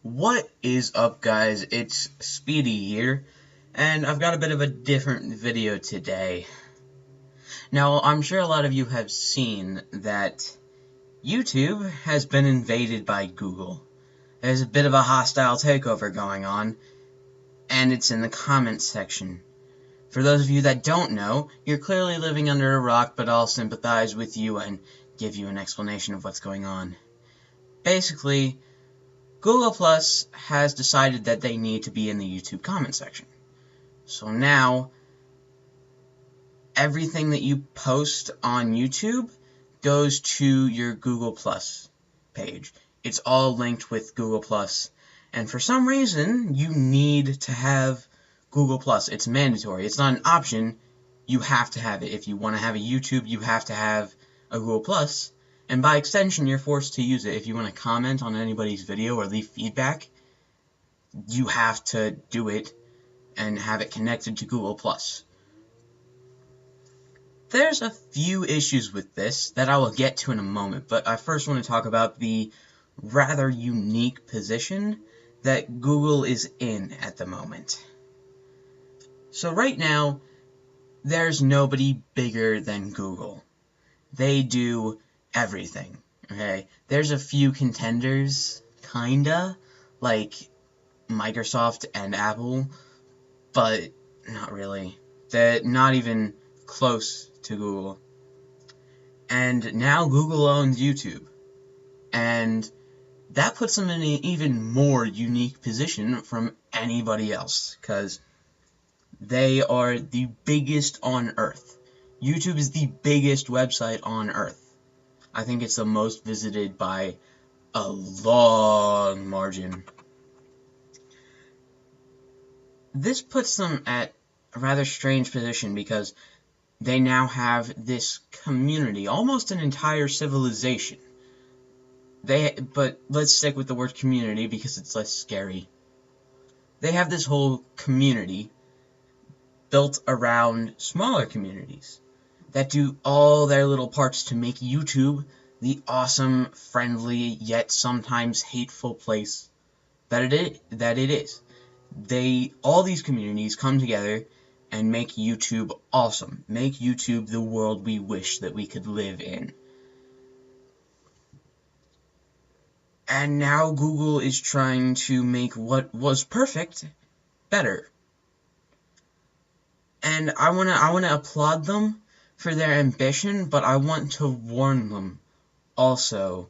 What is up, guys? It's Speedy here, and I've got a bit of a different video today. Now, I'm sure a lot of you have seen that YouTube has been invaded by Google. There's a bit of a hostile takeover going on, and it's in the comments section. For those of you that don't know, you're clearly living under a rock, but I'll sympathize with you and give you an explanation of what's going on. Basically, Google Plus has decided that they need to be in the YouTube comment section. So now, everything that you post on YouTube goes to your Google Plus page. It's all linked with Google Plus, and for some reason, you need to have Google Plus. It's mandatory. It's not an option. You have to have it. If you want to have a YouTube, you have to have a Google Plus. And by extension, you're forced to use it. If you want to comment on anybody's video or leave feedback, you have to do it and have it connected to Google+. There's a few issues with this that I will get to in a moment, but I first want to talk about the rather unique position that Google is in at the moment. So right now, there's nobody bigger than Google. They do everything, okay? There's a few contenders, kinda, like Microsoft and Apple, but not really. They're not even close to Google. And now Google owns YouTube. And that puts them in an even more unique position from anybody else, because they are the biggest on Earth. YouTube is the biggest website on Earth. I think it's the most visited by a long margin. This puts them at a rather strange position because they now have this community, almost an entire civilization. But let's stick with the word community because it's less scary. They have this whole community built around smaller communities that do all their little parts to make YouTube the awesome, friendly, yet sometimes hateful place that it is. All these communities come together and make YouTube awesome. Make YouTube the world we wish that we could live in. And now Google is trying to make what was perfect better. And I wanna applaud them for their ambition, but I want to warn them also.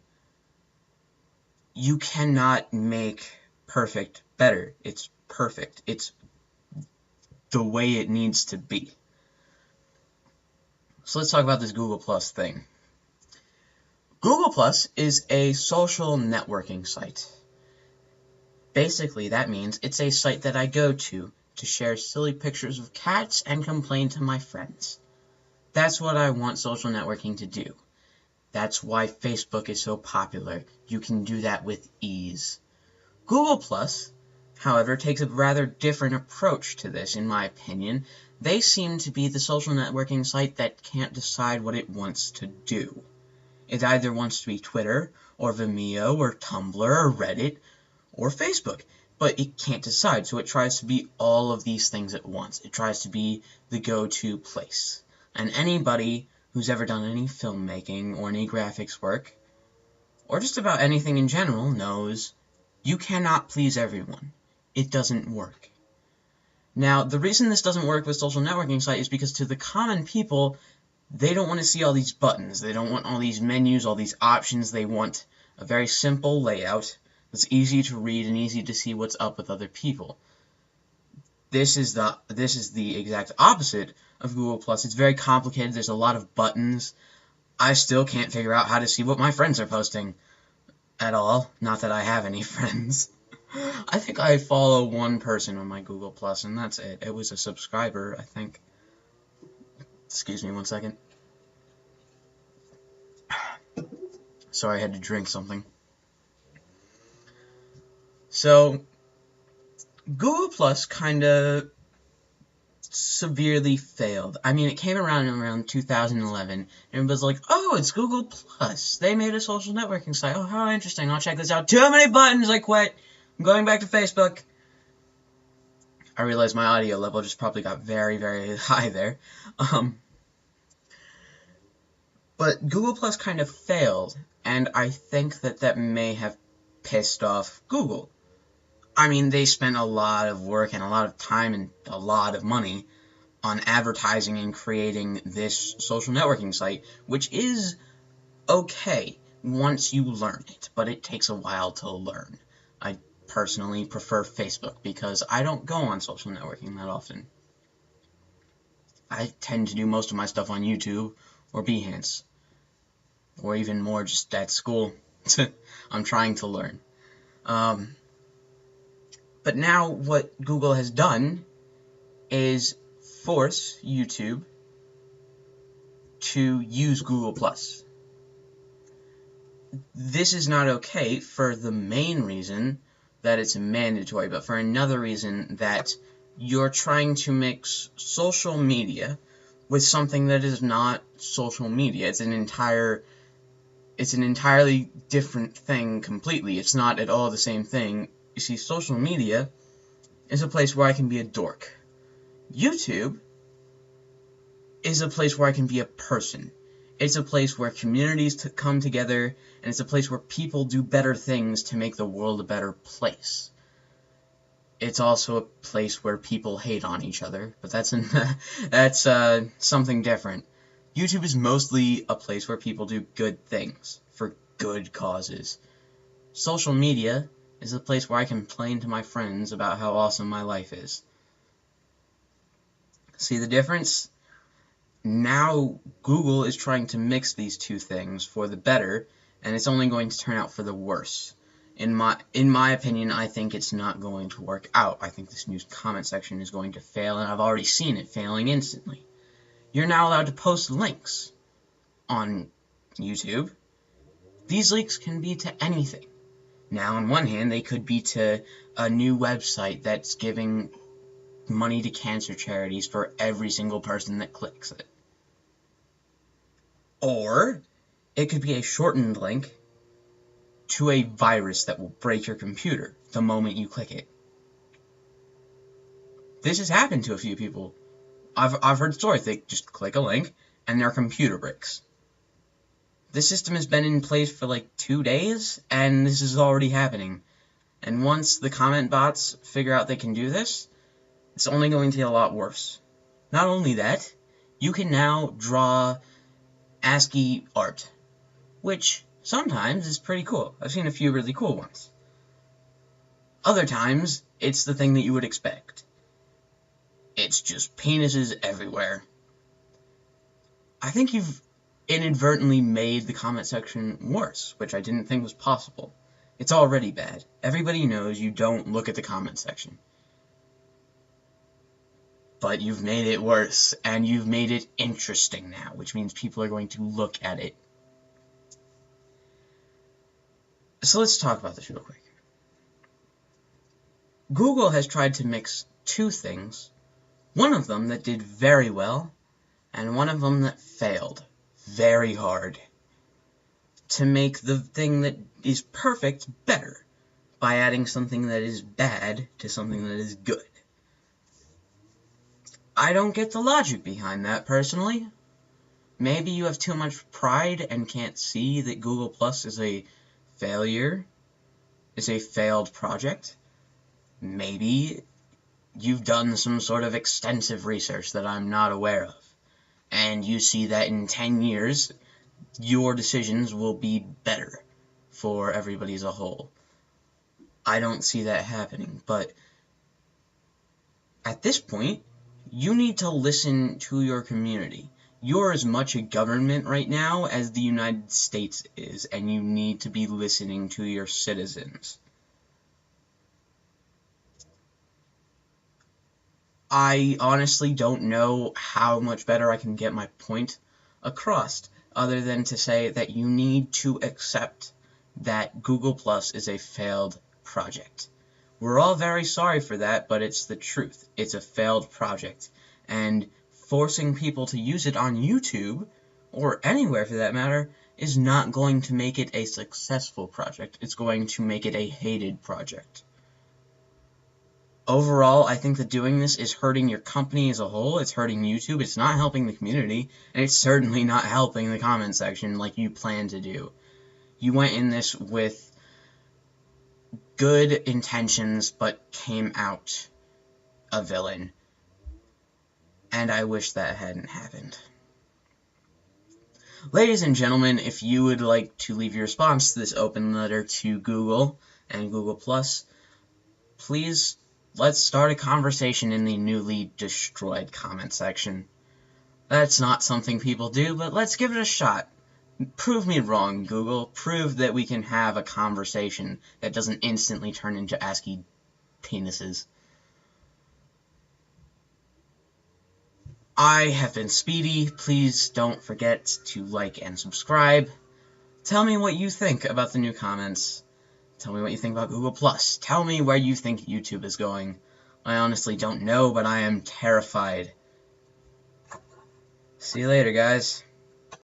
You cannot make perfect better. It's perfect. It's the way it needs to be. So let's talk about this Google Plus thing. Google Plus is a social networking site. Basically, that means it's a site that I go to share silly pictures of cats and complain to my friends. That's what I want social networking to do. That's why Facebook is so popular. You can do that with ease. Google Plus, however, takes a rather different approach to this, in my opinion. They seem to be the social networking site that can't decide what it wants to do. It either wants to be Twitter, or Vimeo, or Tumblr, or Reddit, or Facebook. But it can't decide, so it tries to be all of these things at once. It tries to be the go-to place. And anybody who's ever done any filmmaking or any graphics work, or just about anything in general, knows you cannot please everyone. It doesn't work. Now, the reason this doesn't work with social networking site is because to the common people, they don't want to see all these buttons. They don't want all these menus, all these options. They want a very simple layout that's easy to read and easy to see what's up with other people. This is the exact opposite of Google Plus. It's very complicated. There's a lot of buttons. I still can't figure out how to see what my friends are posting at all. Not that I have any friends. I think I follow one person on my Google Plus, and that's it. It was a subscriber, I think. Excuse me one second. Sorry, I had to drink something. So, Google Plus kind of severely failed. I mean, it came around 2011, and it was like, oh, it's Google Plus. They made a social networking site. Oh, how interesting. I'll check this out. Too many buttons, I quit. Going back to Facebook, I realize my audio level just probably got very, very high there. But Google Plus kind of failed, and I think that may have pissed off Google. I mean, they spent a lot of work and a lot of time and a lot of money on advertising and creating this social networking site, which is okay once you learn it, but it takes a while to learn. I personally prefer Facebook because I don't go on social networking that often. I tend to do most of my stuff on YouTube or Behance, or even more just at school. I'm trying to learn. But now what Google has done is force YouTube to use Google+. This is not okay for the main reason that it's mandatory, but for another reason that you're trying to mix social media with something that is not social media. It's an entirely different thing completely. It's not at all the same thing. You see, social media is a place where I can be a dork. YouTube is a place where I can be a person. It's a place where communities come together, and it's a place where people do better things to make the world a better place. It's also a place where people hate on each other, but that's something different. YouTube is mostly a place where people do good things for good causes. Social media is a place where I complain to my friends about how awesome my life is. See the difference? Now Google is trying to mix these two things for the better, and it's only going to turn out for the worse. In my opinion, I think it's not going to work out. I think this new comment section is going to fail, and I've already seen it failing instantly. You're now allowed to post links on YouTube. These links can be to anything. Now, on one hand, they could be to a new website that's giving money to cancer charities for every single person that clicks it. Or it could be a shortened link to a virus that will break your computer the moment you click it. This has happened to a few people. I've heard stories. They just click a link and their computer breaks. This system has been in place for like 2 days, and this is already happening. And once the comment bots figure out they can do this, it's only going to get a lot worse. Not only that, you can now draw ASCII art, which sometimes is pretty cool. I've seen a few really cool ones. Other times, it's the thing that you would expect. It's just penises everywhere. I think you've inadvertently made the comment section worse, which I didn't think was possible. It's already bad. Everybody knows you don't look at the comment section. But you've made it worse, and you've made it interesting now, which means people are going to look at it. So let's talk about this real quick. Google has tried to mix two things, one of them that did very well, and one of them that failed very hard, to make the thing that is perfect better, by adding something that is bad to something that is good. I don't get the logic behind that, personally. Maybe you have too much pride and can't see that Google Plus is a failure, is a failed project. Maybe you've done some sort of extensive research that I'm not aware of, and you see that in 10 years, your decisions will be better for everybody as a whole. I don't see that happening, but at this point, you need to listen to your community. You're as much a government right now as the United States is, and you need to be listening to your citizens. I honestly don't know how much better I can get my point across, other than to say that you need to accept that Google Plus is a failed project. We're all very sorry for that, but it's the truth. It's a failed project, and forcing people to use it on YouTube, or anywhere for that matter, is not going to make it a successful project. It's going to make it a hated project. Overall, I think that doing this is hurting your company as a whole. It's hurting YouTube. It's not helping the community. And it's certainly not helping the comment section like you plan to do. You went in this with good intentions, but came out a villain. And I wish that hadn't happened. Ladies and gentlemen, if you would like to leave your response to this open letter to Google and Google+, please let's start a conversation in the newly destroyed comment section. That's not something people do, but let's give it a shot. Prove me wrong, Google. Prove that we can have a conversation that doesn't instantly turn into ASCII penises. I have been Speedy. Please don't forget to like and subscribe. Tell me what you think about the new comments. Tell me what you think about Google+. Tell me where you think YouTube is going. I honestly don't know, but I am terrified. See you later, guys.